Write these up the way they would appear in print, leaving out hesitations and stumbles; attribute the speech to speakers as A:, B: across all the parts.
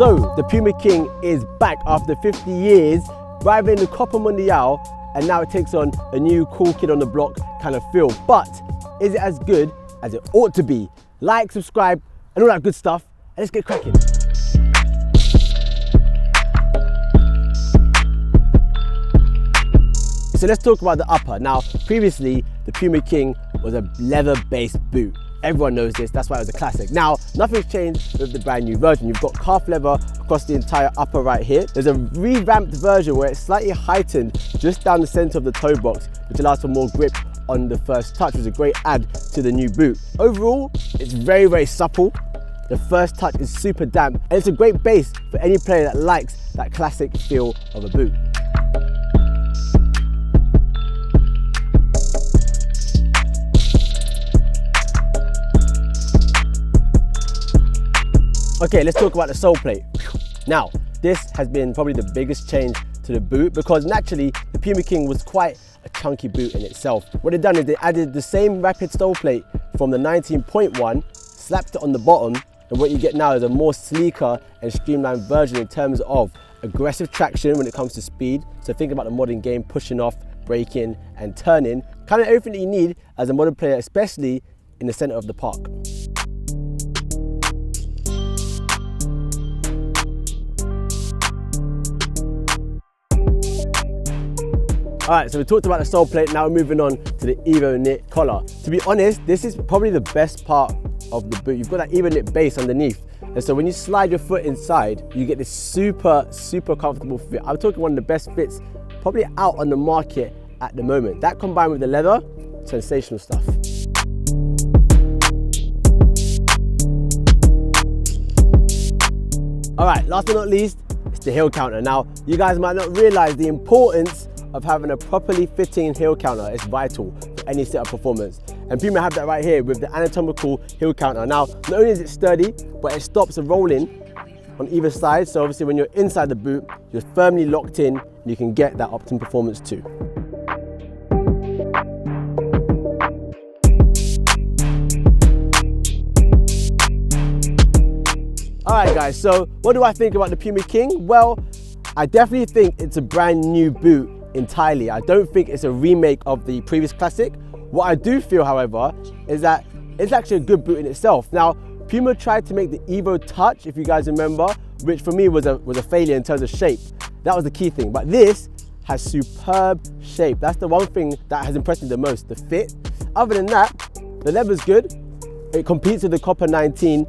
A: So the Puma King is back after 50 years, rivaling the Copa Mundial, and now it takes on a new cool kid on the block kind of feel. But is it as good as it ought to be? Like, subscribe, and all that good stuff, and let's get cracking. So let's talk about the upper. Now, previously, the Puma King was a leather-based boot. Everyone knows this, that's why it was a classic. Now, nothing's changed with the brand new version. You've got calf leather across the entire upper right here. There's a revamped version where it's slightly heightened just down the center of the toe box, which allows for more grip on the first touch, which is a great add to the new boot. Overall, it's very, very supple. The first touch is super damp, and it's a great base for any player that likes that classic feel of a boot. Okay, let's talk about the sole plate. Now, this has been probably the biggest change to the boot because naturally the Puma King was quite a chunky boot in itself. What they've done is they added the same rapid sole plate from the 19.1, slapped it on the bottom, and what you get now is a more sleeker and streamlined version in terms of aggressive traction when it comes to speed. So think about the modern game, pushing off, braking and turning. Kind of everything that you need as a modern player, especially in the center of the park. Alright, so we talked about the sole plate, now we're moving on to the Evo knit collar. To be honest, this is probably the best part of the boot. You've got that Evo knit base underneath. And so when you slide your foot inside, you get this super, super comfortable fit. I'm talking one of the best fits probably out on the market at the moment. That combined with the leather, sensational stuff. Alright, last but not least, it's the heel counter. Now, you guys might not realize the importance of having a properly fitting heel counter. Is vital for any setup performance. And Puma have that right here with the anatomical heel counter. Now, not only is it sturdy, but it stops the rolling on either side. So obviously when you're inside the boot, you're firmly locked in and you can get that optimum performance too. All right guys, so what do I think about the Puma King? Well, I definitely think it's a brand new boot entirely. I don't think it's a remake of the previous classic. What I do feel, however, is that it's actually a good boot in itself. Now, Puma tried to make the Evo Touch, if you guys remember, which for me was a failure in terms of shape. That was the key thing. But this has superb shape. That's the one thing that has impressed me the most, the fit. Other than that, the leather's good. It competes with the Copa 19.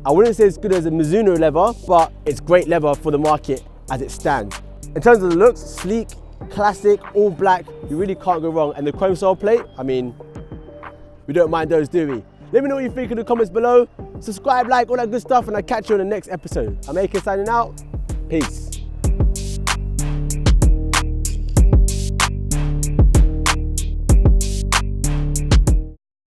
A: I wouldn't say it's good as a Mizuno leather, but it's great leather for the market as it stands. In terms of the looks, sleek, classic, all black, you really can't go wrong. And the chrome sole plate, I mean, we don't mind those, do we? Let me know what you think in the comments below. Subscribe, like, all that good stuff, and I'll catch you on the next episode. I'm AK signing out. Peace.